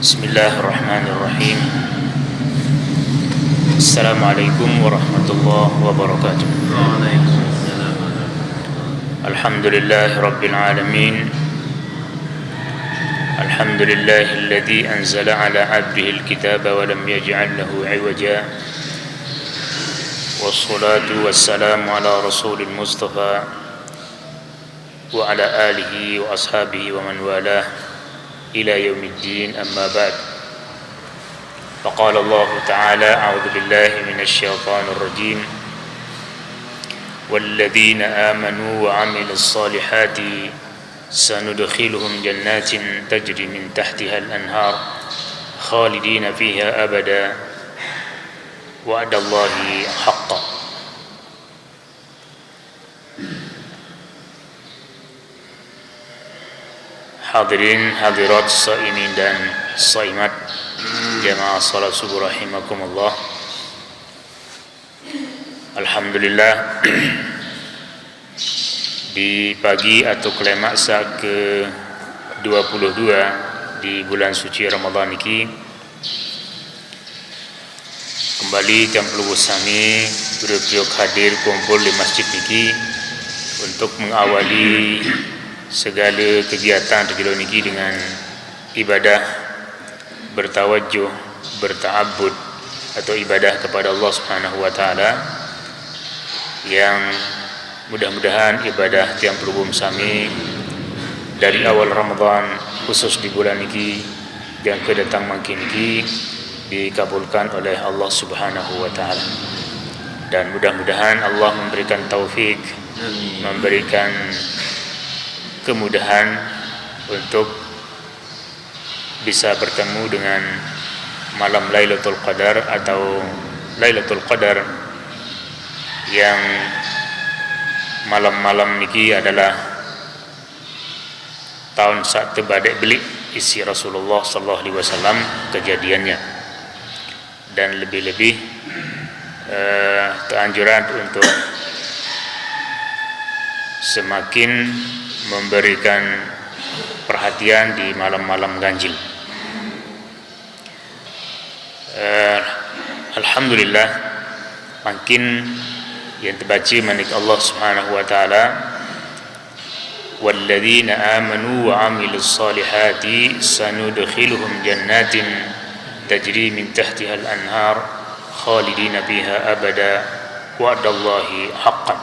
Bismillahirrahmanirrahim. Assalamualaikum warahmatullahi wabarakatuh. Alhamdulillahirabbil alamin. Alhamdulillahilladzi anzala ala 'abdihi al-kitaba wa lam yaj'al lahu 'iwaja. Wassalatu wassalamu ala rasulil mustafa wa ala alihi wa ashabihi wa man walah ila yaumiddin, amma ba'd. Faqala Allah ta'ala, a'udzu billahi minasy syaithanir rajim. Walladzina amanu wa 'amilus solihati sanudkhiluhum jannatin tajri min tahtiha al-anhar khalidina fiha abada wa'dallahi haqqan. Hadirin hadirat saimin dan saimat jamaah salat subuh rahimakumullah. Alhamdulillah, di pagi atau klimaksa ke-22 di bulan suci Ramadan ini, kembali Templu Sami berpriok hadir kumpul di masjid ini untuk mengawali segala kegiatan terjadi niki dengan ibadah bertawajjuh, berta'abbud atau ibadah kepada Allah Subhanahu wa taala, yang mudah-mudahan ibadah tiang pelubum sami dari awal Ramadan khusus di bulan niki yang kedatang makin niki dikabulkan oleh Allah Subhanahu wa taala, dan mudah-mudahan Allah memberikan taufik, memberikan kemudahan untuk bisa bertemu dengan malam Lailatul Qadar atau Lailatul Qadar, yang malam-malam niki adalah tahun saat terbadek belik isi Rasulullah sallallahu alaihi wasallam kejadiannya, dan lebih-lebih teranjuran untuk semakin memberikan perhatian di malam-malam ganjil. Alhamdulillah, makin yang terbaca manik Allah Subhanahu wa taala, walladzina amanu wa 'amilus solihati sanudkhiluhum jannatin tajri min tahtiha al-anhar khalidina fiha abada wa'dallahi haqqan.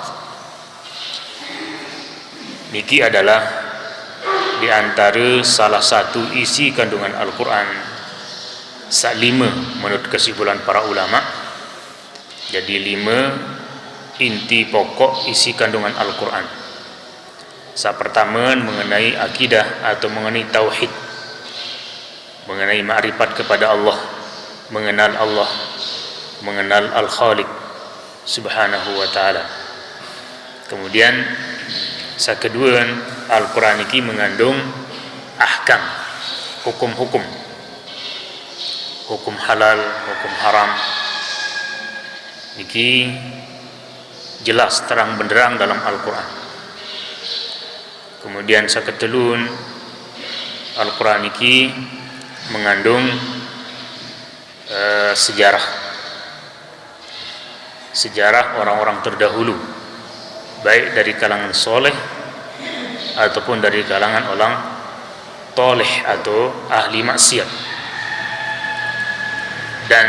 Niki adalah di antara salah satu isi kandungan Al-Quran sak-lima menurut kesimpulan para ulama. Jadi 5 inti pokok isi kandungan Al-Quran. Sak pertama mengenai akidah atau mengenai tauhid, mengenai ma'rifat kepada Allah, mengenal Allah, mengenal Al-Khaliq Subhanahu wa ta'ala. Kemudian sak kedua, Al-Quran ini mengandung ahkam, hukum-hukum, hukum halal, hukum haram. Ini jelas terang benderang dalam Al-Quran. Kemudian sak ketelun, Al-Quran ini mengandung sejarah orang-orang terdahulu, baik dari kalangan soleh ataupun dari kalangan orang toleh atau ahli maksiat. Dan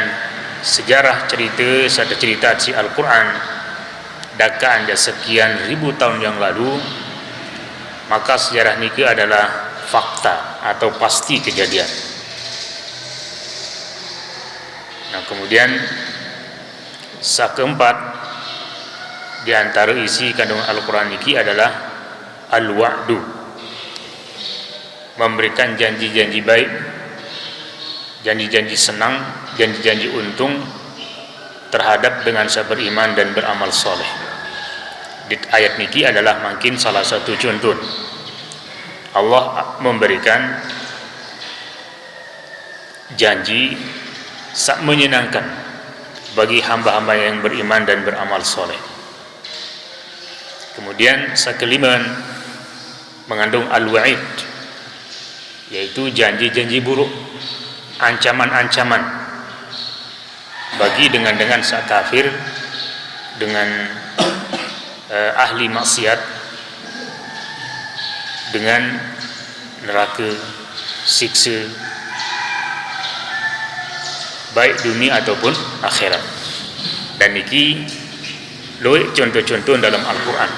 sejarah cerita, satu cerita si Al-Quran dakaan dah sekian ribu tahun yang lalu, maka sejarah ini adalah fakta atau pasti kejadian. Nah, kemudian sak keempat di antara isi kandungan Al-Quran ini adalah al-wa'du, memberikan janji-janji baik, janji-janji senang, janji-janji untung terhadap dengan saya beriman dan beramal soleh. Di ayat niki adalah mungkin salah satu contoh Allah memberikan janji sak menyenangkan bagi hamba-hamba yang beriman dan beramal soleh. Kemudian sekeliman mengandung al-wa'id, yaitu janji-janji buruk ancaman-ancaman bagi dengan saat kafir, dengan ahli maksiat, dengan neraka, siksa baik dunia ataupun akhirat. Dan niki luwih contoh-contoh dalam Al-Qur'an.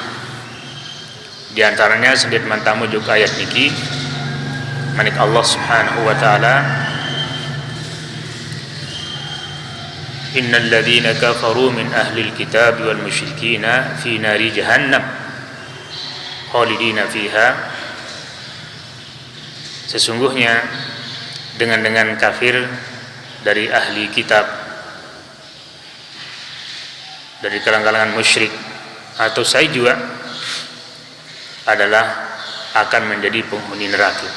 Di antaranya sedikit mantamu juga ayat niki manik Allah Subhanahu wa taala, innal ladzina kafaru min ahlil kitab wal musyrikina fi nari jahannam khalidina fiha. Sesungguhnya dengan kafir dari ahli kitab, dari kalangan musyrik atau saya juga adalah akan menjadi penghuni neraka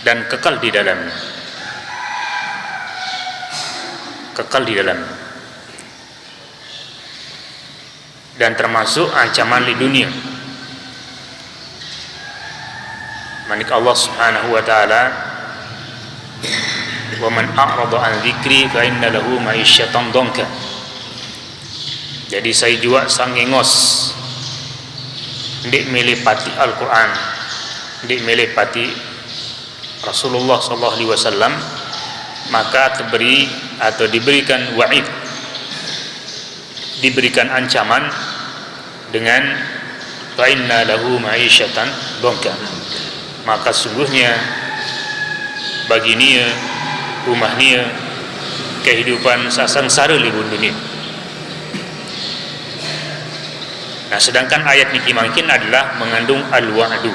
dan kekal di dalamnya. Kekal di dalamnya. Dan termasuk ancaman di dunia. Manik Allah Subhanahu wa taala, "Wa man a'rada an dzikri fa inna lahu ma'isyatan dhanka." Jadi saya juga sangengos ndik melipati Al-Qur'an, ndik melipati Rasulullah sallallahu alaihi wasallam, maka diberikan wa'id, diberikan ancaman dengan fa inna lahu ma'isyatan dhanka. Maka sungguhnya bagi dia, rumah dia, kehidupan sangsara di dunia. Nah, sedangkan ayat niki mungkin adalah mengandung al-wa'du,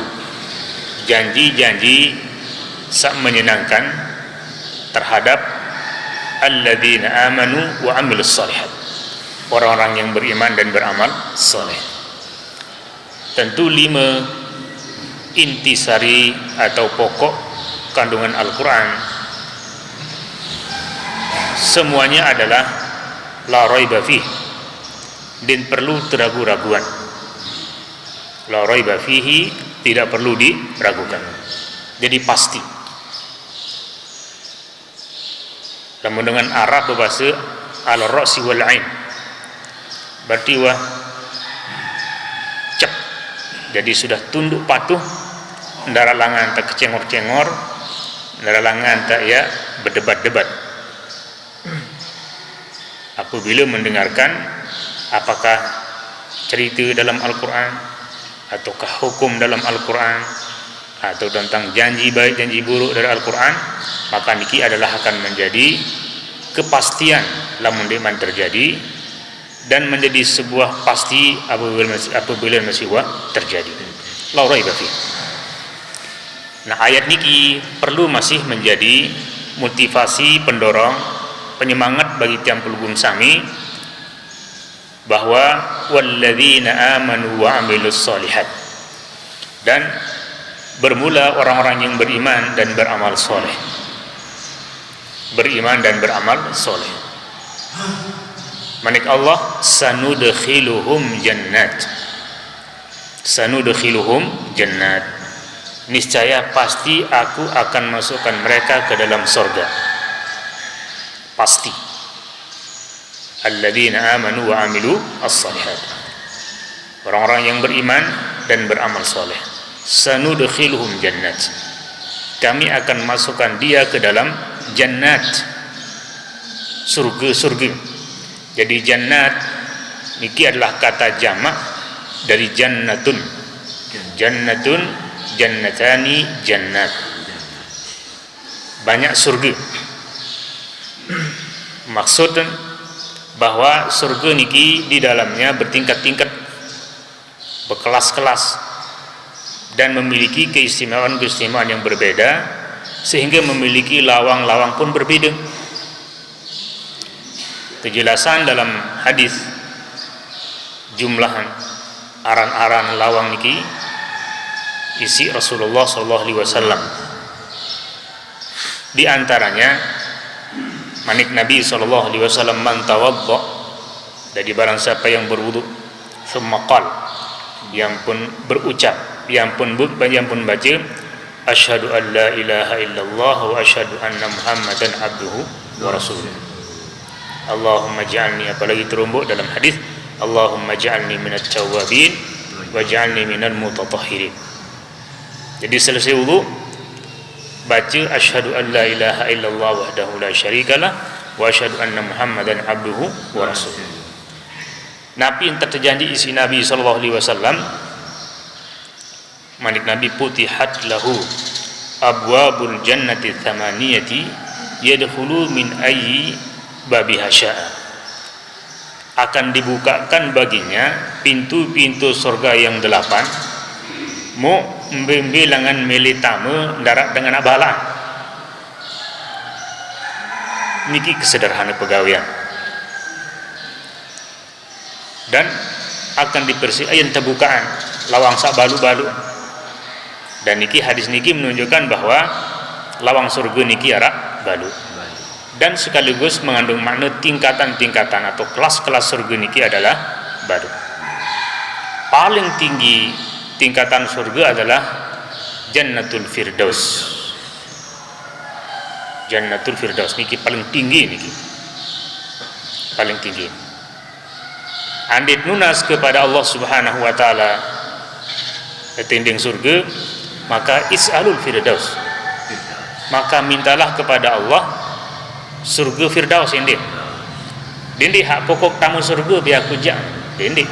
janji-janji sak menyenangkan terhadap alladzina amanu wa amilus shalihat, orang-orang yang beriman dan beramal saleh. Tentu 5 intisari atau pokok kandungan Al-Quran semuanya adalah la raiba fih, dan perlu teragu-raguan. La raiba fihi, tidak perlu diragukan, jadi pasti. Namun dengan Arab berbahasa al-ra'si wal ain, berarti wah cep, jadi sudah tunduk patuh, ndara langan tak kecengor-cengor, ndara langan tak ya berdebat-debat apabila mendengarkan apakah cerita dalam Al-Quran ataukah hukum dalam Al-Quran atau tentang janji baik janji buruk dari Al-Quran, maka niki adalah akan menjadi kepastian lamun deman terjadi dan menjadi sebuah pasti apabila masih terjadi. La raiba fi. Nah, ayat niki perlu masih menjadi motivasi, pendorong, penyemangat bagi tiang pelugum sami bahwa walladzina amanu wa amilus shalihat, dan bermula orang-orang yang beriman dan beramal soleh. Beriman dan beramal soleh. Manik Allah, sanudkhiluhum jannat. Sanudkhiluhum jannat. Niscaya pasti aku akan masukkan mereka ke dalam surga. Pasti. Alladzina amanu wa amilu as-salihat. Orang-orang yang beriman dan beramal soleh. Sanudkhiluhum jannat. Kami akan masukkan dia ke dalam jannat, surga-surga. Jadi jannat niki adalah kata jamak dari jannatun. Jannatun, jannatani, jannat. Banyak surga. Maksud bahwa surga niki di dalamnya bertingkat-tingkat, berkelas-kelas, dan memiliki keistimewaan-keistimewaan yang berbeda, sehingga memiliki lawang-lawang pun berbeda. Kejelasan dalam hadis jumlah aran-aran lawang niki isi Rasulullah SAW. Di antaranya manik Nabi SAW, man tawadda, dari barang siapa yang berwudu, thumma qala, yang pun berucap, yang pun baca asyhadu an la ilaha illallah wa asyhadu anna muhammadan abduhu wa rasuluh. Allahumma ja'alni, apalagi terumbuk dalam hadis, Allahumma ja'alni minat tawwabin wa ja'alni minal mutatahhirin. Jadi selesai wudu baca asyhadu an la ilaha illallah wahdahu la syarikalah wa asyhadu anna muhammadan abduhu wa rasuluh. Nabi yang terjanji isi Nabi sallallahu alaihi wasallam, manik Nabi, putihat lahu abwabul jannati thamaniyati yadkhulu min ayyi babiha syaa. Akan dibukakan baginya pintu-pintu surga yang 8, mu bilangan melitama darat dengan abala. Niki kesederhana pegawaian. Dan akan dipersi ayan terbukaan lawang sak balu-balu. Dan niki hadis niki menunjukkan bahwa lawang surga niki arak balu. Dan sekaligus mengandung makna tingkatan-tingkatan atau kelas-kelas surga niki adalah baru. Paling tinggi tingkatan surga adalah Jannatul Firdaus. Jannatul Firdaus niki paling tinggi niki. Paling tinggi. Andit nunas kepada Allah Subhanahu wa taala tinding surga, maka is'alul firdaus. Maka mintalah kepada Allah surga Firdaus ini. Dindi hak pokok tamu surga biar aku jak. Dindi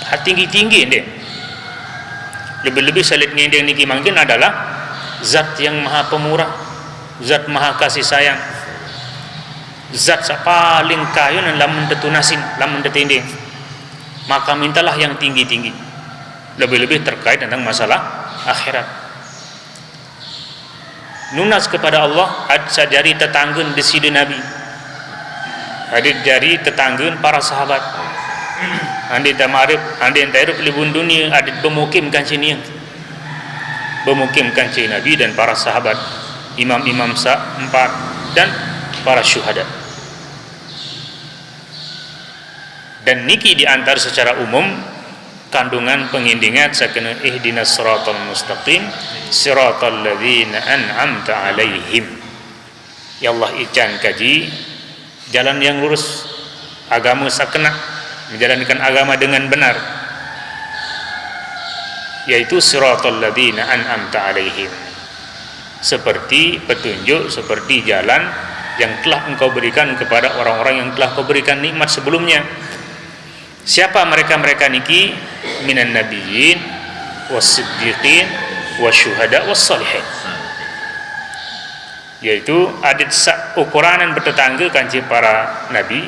hak tinggi-tinggi ini. Lebih-lebih salit ngendeng niki mungkin adalah zat yang maha pemurah, zat maha kasih sayang, zat paling kaya dan lamun detunasin, lamun detinding. Maka mintalah yang tinggi-tinggi. Lebih-lebih terkait tentang masalah akhirat. Nunas kepada Allah sajari tetanggun di sidi Nabi, hadir jari tetanggun para sahabat, andi tamarib, andi entairup libun dunia, adit bermukimkan sini, bermukimkan sini Nabi dan para sahabat, imam-imam empat dan para syuhada. Dan niki diantar secara umum kandungan pengindingan sakena ihdinas siratal mustaqim siratal ladzina an'amta alaihim. Ya Allah ican kaji jalan yang lurus, agama sakena menjalankan agama dengan benar, yaitu siratal ladzina an'amta alaihim, seperti petunjuk, seperti jalan yang telah engkau berikan kepada orang-orang yang telah kau berikan nikmat sebelumnya. Siapa mereka-mereka niki? Minan nabiyyin was-siddiqin wasyuhada was-salihin. Yaitu adit ukuranan bertetangga kanci para nabi,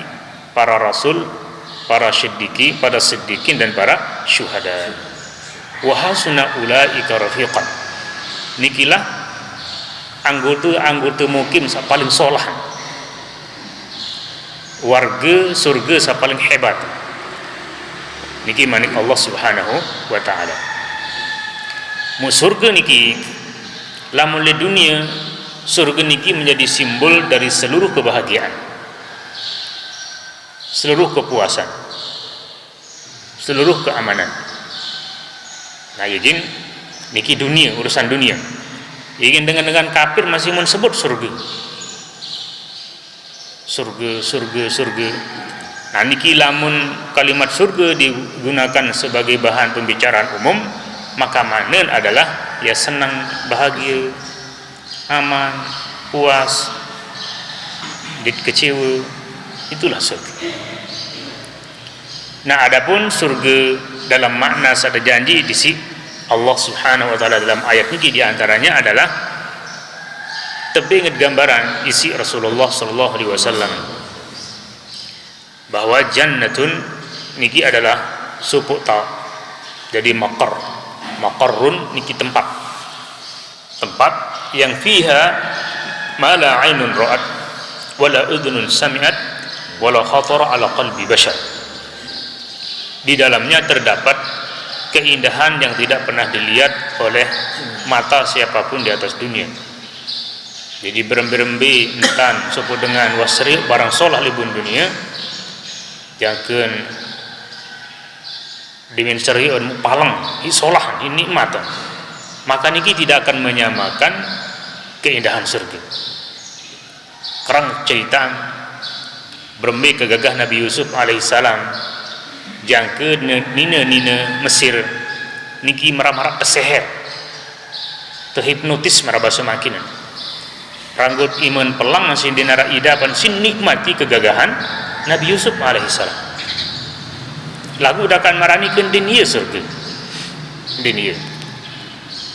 para rasul, para siddiqi, para siddiqin dan para syuhada. Wa hasuna ulaika rafiqan. Nikilah anggota mukim sa paling solah. Warga surga sa paling hebat. Niki manik Allah Subhanahu wa taala. Mu surga niki lamun le dunia, surga niki menjadi simbol dari seluruh kebahagiaan, seluruh kepuasan, seluruh keamanan. Nah izin niki dunia, urusan dunia. Ingin dengan kafir masih mensebut surga. Surga. Nah niki lamun kalimat surga digunakan sebagai bahan pembicaraan umum, maka makna adalah ya senang, bahagia, aman, puas, kecewa, itulah surga. Nah adapun surga dalam makna sada janji di si Allah Subhanahu wa taala dalam ayat niki di antaranya adalah tebinget gambaran isi Rasulullah sallallahu alaihi wasallam bahwa jannatun niki adalah supuk ta. Jadi maqarrun niki tempat yang fiha ma la ainun ra'at wala udhunun sami'at wala khatara ala qalbi bashar. Di dalamnya terdapat keindahan yang tidak pernah dilihat oleh mata siapapun di atas dunia. Jadi berembe-rembe entan supuk dengan wasri barang solah libun dunia jangkeun dimin seriun palang hi solah hi nikmat maka niki tidak akan menyamakan keindahan surga. Kerang cerita berembe kegagah Nabi Yusuf alaihissalam jangke nina Mesir niki marah-marah terseher terhipnotis marabah semakinan ranggut iman pelang masih dinara idapan sin nikmati kegagahan Nabi Yusuf alaihissalam lagu dakan marani ke dunia surga dunia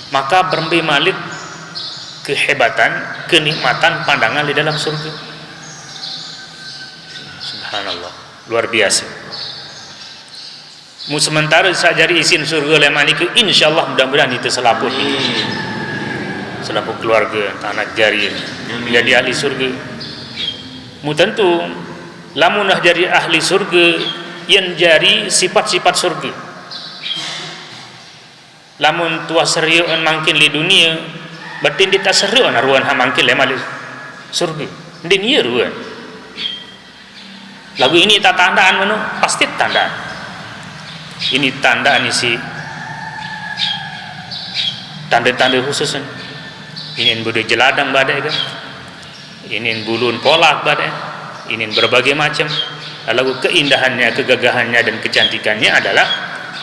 maka berembe malik kehebatan kenikmatan pandangan di dalam surga. Subhanallah, luar biasa. Mu sementara sajari isin surga lemani ke insyaallah mudah-mudahan itu selaput selaput keluarga anak jari menjadi ahli surga. Mu tentu lamun dah jadi ahli surga yang jari sifat-sifat surga. Lamun tua seriuan mangkin di dunia berarti dia tak seru na ruan hamangkil lemali surga dia niya ruan lagu ini tak tandaan mana pasti tandaan ini tandaan isi tanda-tanda khusus ini budaya jeladang badai kan ini bulun polak badai ini berbagai macam lagu keindahannya kegagahannya dan kecantikannya adalah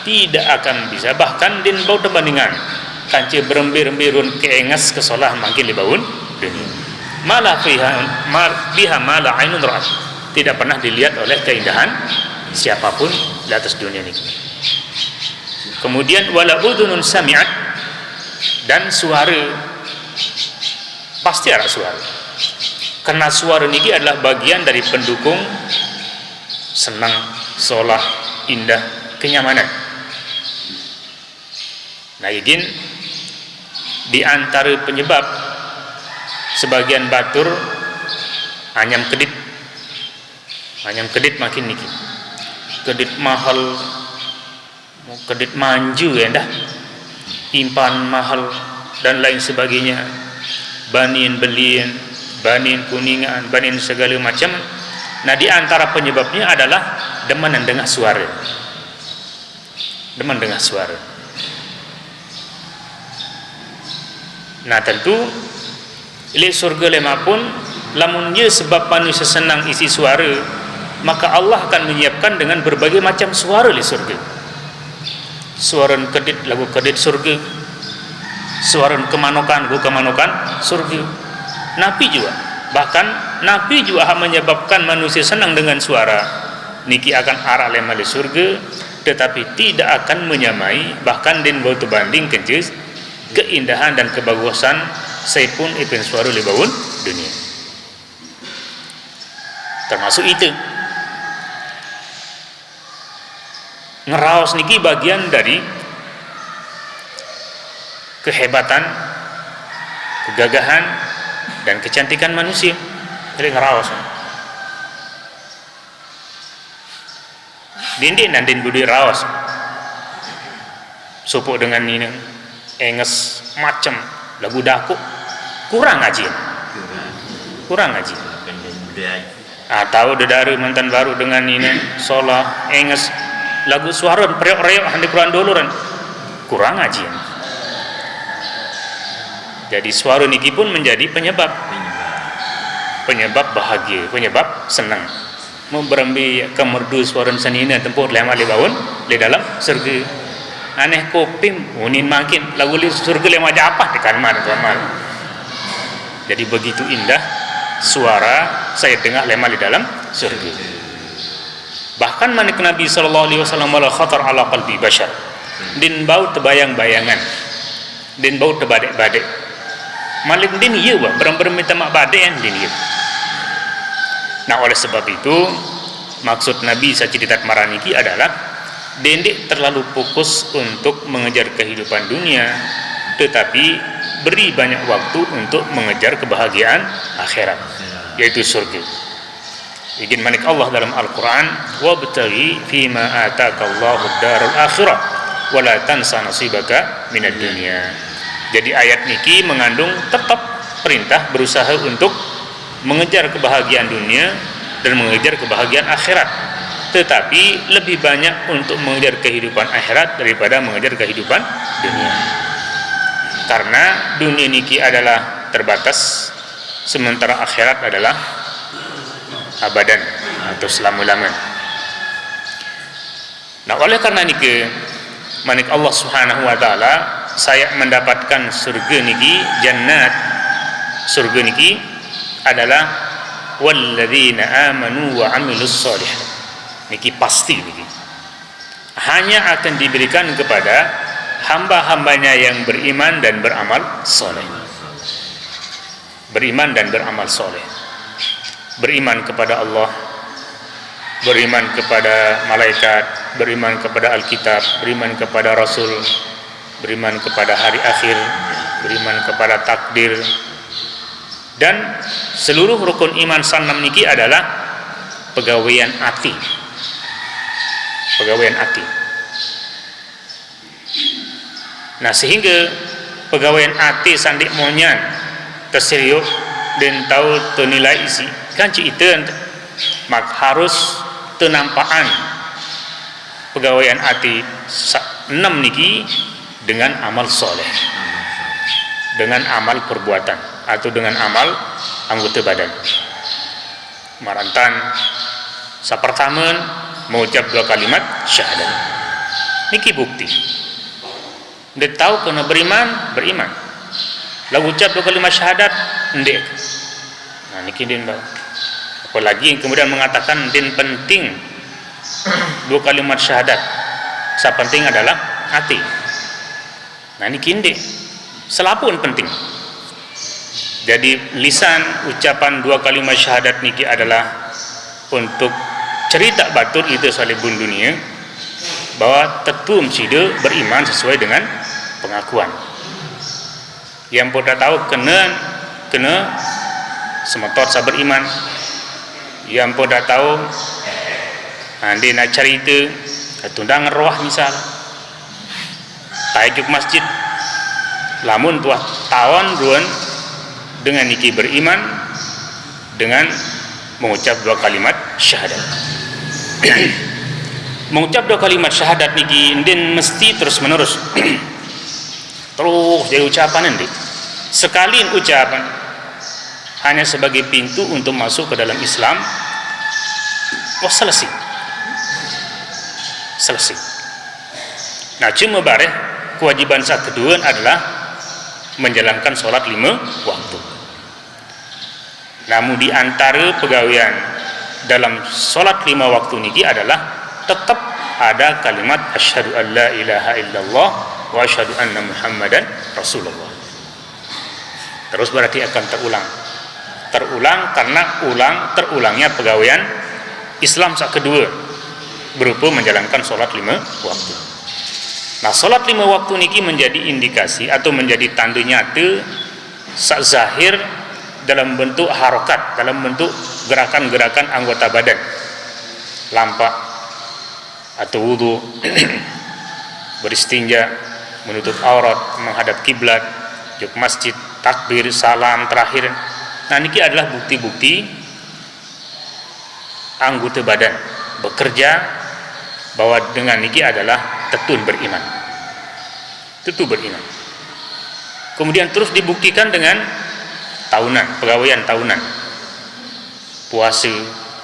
tidak akan bisa bahkan din bau terbandingan kanci berembir-embirun keengas kesolah makin libaun dunia malah biha malah ainun ra'at tidak pernah dilihat oleh keindahan siapapun di atas dunia ini. Kemudian wala udhunun sami'at dan suara pasti ada suara karena suara ini adalah bagian dari pendukung senang solah indah kenyamanan. Nah izin di antara penyebab sebagian batur anyam kedit makin niki kedit mahal kedit manju ya dah impan mahal dan lain sebagainya banin belian banin kuningan banin segala macam. Nah di antara penyebabnya adalah demen dengar suara Nah tentu ilik surga lema pun lamun dia sebab manusia senang isi suara maka Allah akan menyiapkan dengan berbagai macam suara di surga. Suara kedit lagu kedit surga, suara kemanokan surga. Nabi juga bahkan Nabi juga menyebabkan manusia senang dengan suara niki akan arah lema di surga tetapi tidak akan menyamai bahkan din bau banding kencis keindahan dan kebagusan saipun ipin suara libaun dunia termasuk itu ngeraos niki bagian dari kehebatan kegagahan dan kecantikan manusia jadi ngeraos dindin dan din budi raos supuk dengan ini enges macam lagu daku kurang ngaji tahu dedari mantan baru dengan ini solah enges lagu suara preok-reok handi Quran duluran kurang ngaji jadi suara niki pun menjadi penyebab bahagia penyebab senang mau berambil kemerdu suara sanina tempuh lama libaun di dalam surga aneh kopim unin makin lagu li surga lema aja apa tekan mana tuan. Jadi begitu indah suara saya dengar lema di dalam surga. Bahkan manik Nabi sallallahu alaihi wasallam wala khatar ala qalbi bashar. Din bau terbayang-bayangan. Din bau terbadek-badek. Malik din ieu ba berem-berem minta mak badek din ieu. Nah oleh sebab itu maksud Nabi saciritat maraniki adalah dendek terlalu fokus untuk mengejar kehidupan dunia tetapi beri banyak waktu untuk mengejar kebahagiaan akhirat yaitu surga. Izin manik Allah dalam Al-Quran wabtaghi fima atakallahu darul akhirah wala tansa nasibaka minad dunya. Jadi ayat niki mengandung tetap perintah berusaha untuk mengejar kebahagiaan dunia dan mengejar kebahagiaan akhirat tetapi lebih banyak untuk mengejar kehidupan akhirat daripada mengejar kehidupan dunia. karena dunia niki adalah terbatas, sementara akhirat adalah abadan atau selama-lamanya. Nah, oleh karena niki manik Allah Subhanahu wa taala saya mendapatkan surga niki, jannat surga niki adalah walladzina amanu wa amilus sholihat. Niki pasti niki hanya akan diberikan kepada hamba-hambanya yang beriman dan beramal soleh. Beriman dan beramal soleh. Beriman kepada Allah, beriman kepada malaikat, beriman kepada Alkitab, beriman kepada Rasul, beriman kepada hari akhir, beriman kepada takdir. Dan seluruh rukun iman sanam niki adalah pegawaian ati. Pegawaian ati. Nah, sehingga pegawaian ati sandik monyan terseriuk dan tahu tenilai isi kanci itu mak harus tenampaan pegawaian ati 6 niki dengan amal soleh, dengan amal perbuatan atau dengan amal anggota badan. Marantan sapertamen mengucap 2 kalimat syahadat. Niki bukti. Dia tahu kena beriman, beriman. Lalu ucap 2 kalimat syahadat, ndek. Nah, niki din tahu. Apalagi yang kemudian mengatakan din penting 2 kalimat syahadat. Sa penting adalah hati. Nah, niki ndek. Selapun penting. Jadi lisan ucapan 2 kalimat syahadat niki adalah untuk cerita batur itu salibun dunia bahwa tetum sida beriman sesuai dengan pengakuan. Yang poda tahu kena semetot sa beriman. Yang poda tahu ande nak cerita tundang roh misal tajuk masjid lamun tuah tawan ruan dengan niki beriman dengan mengucap 2 kalimat syahadat. Mengucap 2 kalimat syahadat niki ndin mesti terus menerus. Terus jadi ucapan nanti. Sekali ucapan hanya sebagai pintu untuk masuk ke dalam Islam. Wah, selesai. Selesai. Nah, cuma bareh kewajiban saat kedua adalah menjalankan sholat 5 waktu. Namun di antara pegawaian dalam sholat 5 waktu niki adalah tetap ada kalimat asyhadu an la ilaha illallah wa asyhadu anna muhammadan rasulullah. Terus berarti akan terulang karena terulangnya pegawaian Islam saat kedua berupa menjalankan sholat 5 waktu. Nah, sholat 5 waktu niki menjadi indikasi atau menjadi tanda nyata sak zahir dalam bentuk harokat, dalam bentuk gerakan-gerakan anggota badan, lampak atau wudu, beristinja, menutup aurat, menghadap kiblat, juk masjid, takbir, salam terakhir. Nah, niki adalah bukti-bukti anggota badan bekerja bahwa dengan niki adalah tetun beriman. Tetu beriman. Kemudian terus dibuktikan dengan tahunan, pegawaian tahunan. Puasa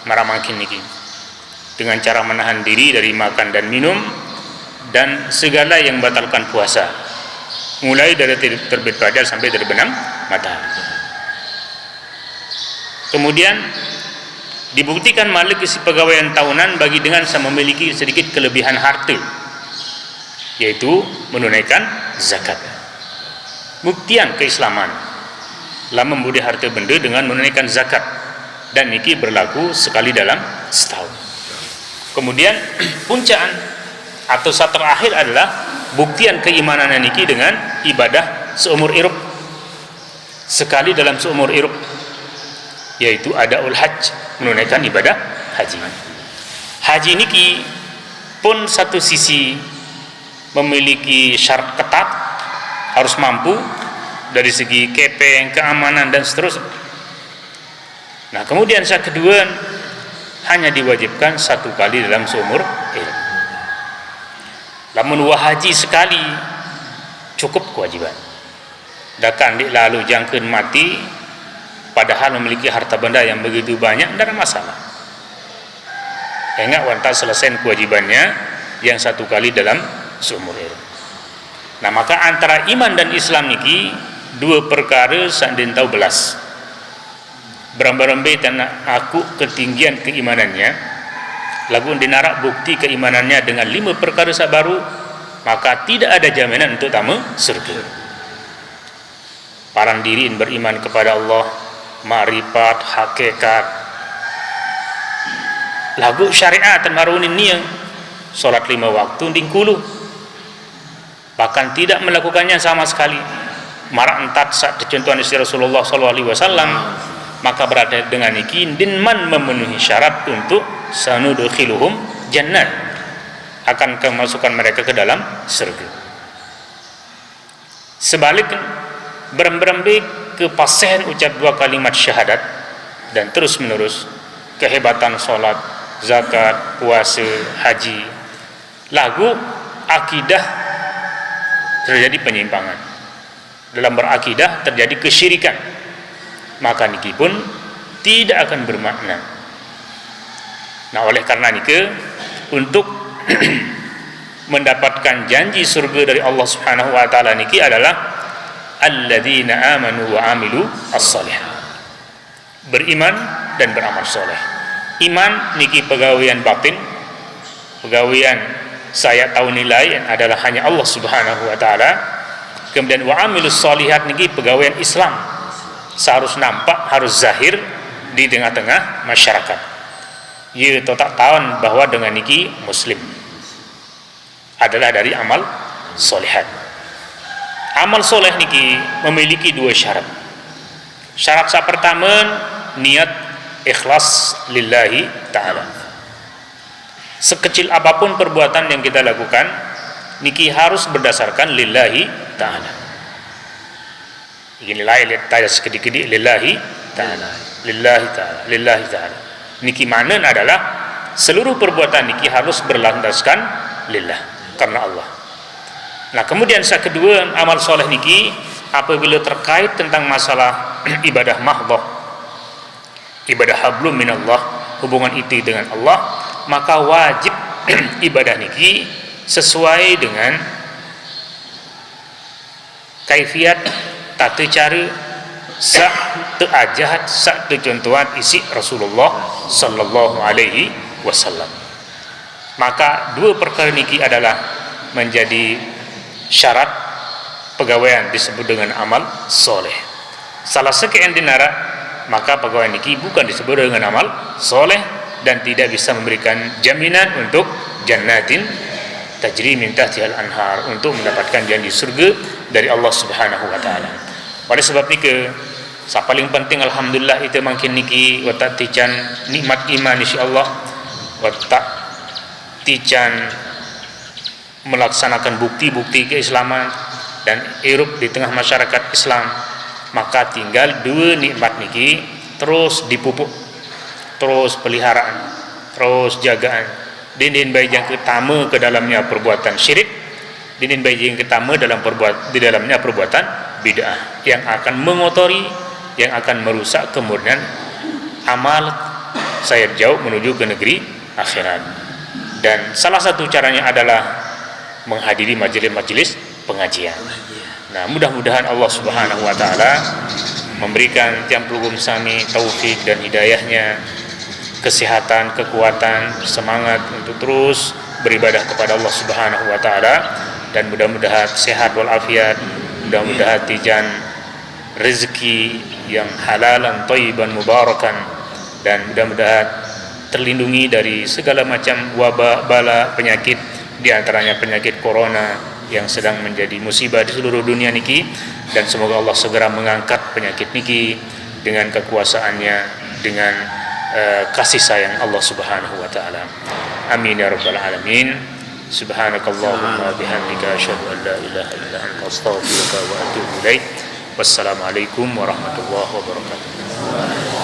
maramakin niki dengan cara menahan diri dari makan dan minum dan segala yang batalkan puasa. Mulai dari terbit fajar sampai terbenam matahari. Kemudian dibuktikan malik isi pegawaian tahunan bagi dengan memiliki sedikit kelebihan harta, yaitu menunaikan zakat. Buktian keislaman lah membudi harta benda dengan menunaikan zakat, dan niki berlaku sekali dalam setahun. Kemudian puncaan atau saat terakhir adalah buktian keimanan niki dengan ibadah seumur hidup, sekali dalam seumur hidup, yaitu adaul hajj, menunaikan ibadah haji. Haji niki pun satu sisi memiliki syarat ketat, harus mampu dari segi kepeng, keamanan dan seterusnya. Nah, kemudian yang kedua hanya diwajibkan 1 kali dalam seumur hidup. Lamun haji sekali cukup kewajiban. Dakan di lalu jangkeun mati padahal memiliki harta benda yang begitu banyak, tidak ada masalah. Ingat wanta selesai kewajibannya yang satu kali dalam seumur hidup. Nah, maka antara iman dan Islam niki dua perkara sandin tahu belas. Berambai-rambai tanah aku ketinggian keimanannya, lagu dinarak bukti keimanannya dengan 5 perkara sabaru, maka tidak ada jaminan untuk tamu surga. Parang diriin beriman kepada Allah, ma'rifat, hakikat, lagu syariat dan marunin niang, solat 5 waktu dingkulu, bahkan tidak melakukannya sama sekali, marak entat saat contohan istri Rasulullah SAW, maka berada dengan iki dinman memenuhi syarat untuk sanudkhiluhum jannat, akan kemasukan mereka ke dalam surga. Sebaliknya berembe ke pasien ucap 2 kalimat syahadat dan terus menerus kehebatan solat, zakat, puasa, haji, lagu akidah terjadi penyimpangan. Dalam berakidah terjadi kesyirikan, maka niki pun tidak akan bermakna. Nah, oleh karena niki untuk mendapatkan janji surga dari Allah Subhanahu wa taala niki adalah alladzina amanu wa amilu as-shalihat. Beriman dan beramal soleh. Iman niki pegawaian batin, pegawaian saya tahu nilai yang adalah hanya Allah Subhanahu wa taala. Kemudian wa amilus shalihat niki pegawaian Islam, seharus nampak, harus zahir di tengah-tengah masyarakat. Ye tak tahu bahwa dengan niki muslim adalah dari amal solihat. Amal soleh niki memiliki 2 syarat. Syarat yang pertama, niat ikhlas lillahi ta'ala. Sekecil apapun perbuatan yang kita lakukan niki harus berdasarkan lillahi ta'ala. Ini lain tanya sedikit-sedikit lillahi ta'ala, lillahi ta'ala, lillahi ta'ala. Niki makna adalah seluruh perbuatan niki harus berlandaskan lillah, karena Allah. Nah, kemudian yang kedua, amal soleh niki apabila terkait tentang masalah ibadah mahdhah, ibadah hablum minallah, hubungan itu dengan Allah, maka wajib ibadah niki sesuai dengan kaifiat tata cara sak teajahat sak contohan isi Rasulullah sallallahu alaihi wasallam. Maka 2 perkara niki adalah menjadi syarat pegawaian disebut dengan amal soleh. Salah sekian dinara, maka pegawaian niki bukan disebut dengan amal soleh dan tidak bisa memberikan jaminan untuk jannatin tajri min tahtihal anhar, untuk mendapatkan janji surga dari Allah Subhanahu wa taala. Oleh sebab niki sa paling penting alhamdulillah itu makin niki watak tican nikmat iman insyaallah, watak tican melaksanakan bukti-bukti keislaman dan hidup di tengah masyarakat Islam, maka tinggal 2 nikmat niki terus dipupuk, terus peliharaan, terus jagaan. Dinin baik yang pertama ke dalamnya perbuatan syirik, dinin baik yang pertama di dalamnya perbuatan bid'ah yang akan mengotori, yang akan merusak kemurnian amal saya jauh menuju ke negeri akhirat. Dan salah satu caranya adalah menghadiri majelis-majelis pengajian. Nah, mudah-mudahan Allah Subhanahu wa taala memberikan tiang pelugum sami taufik dan hidayahnya, kesehatan, kekuatan, semangat untuk terus beribadah kepada Allah Subhanahu wa taala, dan mudah-mudahan sehat walafiat, mudah-mudahan tijan rezeki yang halalan thayyiban mubarakan, dan mudah-mudahan terlindungi dari segala macam wabak bala penyakit, di antaranya penyakit corona yang sedang menjadi musibah di seluruh dunia niki, dan semoga Allah segera mengangkat penyakit niki dengan kekuasaannya, dengan kasih sayang Allah Subhanahu wa taala. Amin ya rabbal alamin. Subhanakallahumma bihamdika asyhadu an la ilaha illa anta astaghfiruka wa atubu ilaik. Wassalamualaikum warahmatullahi wabarakatuh.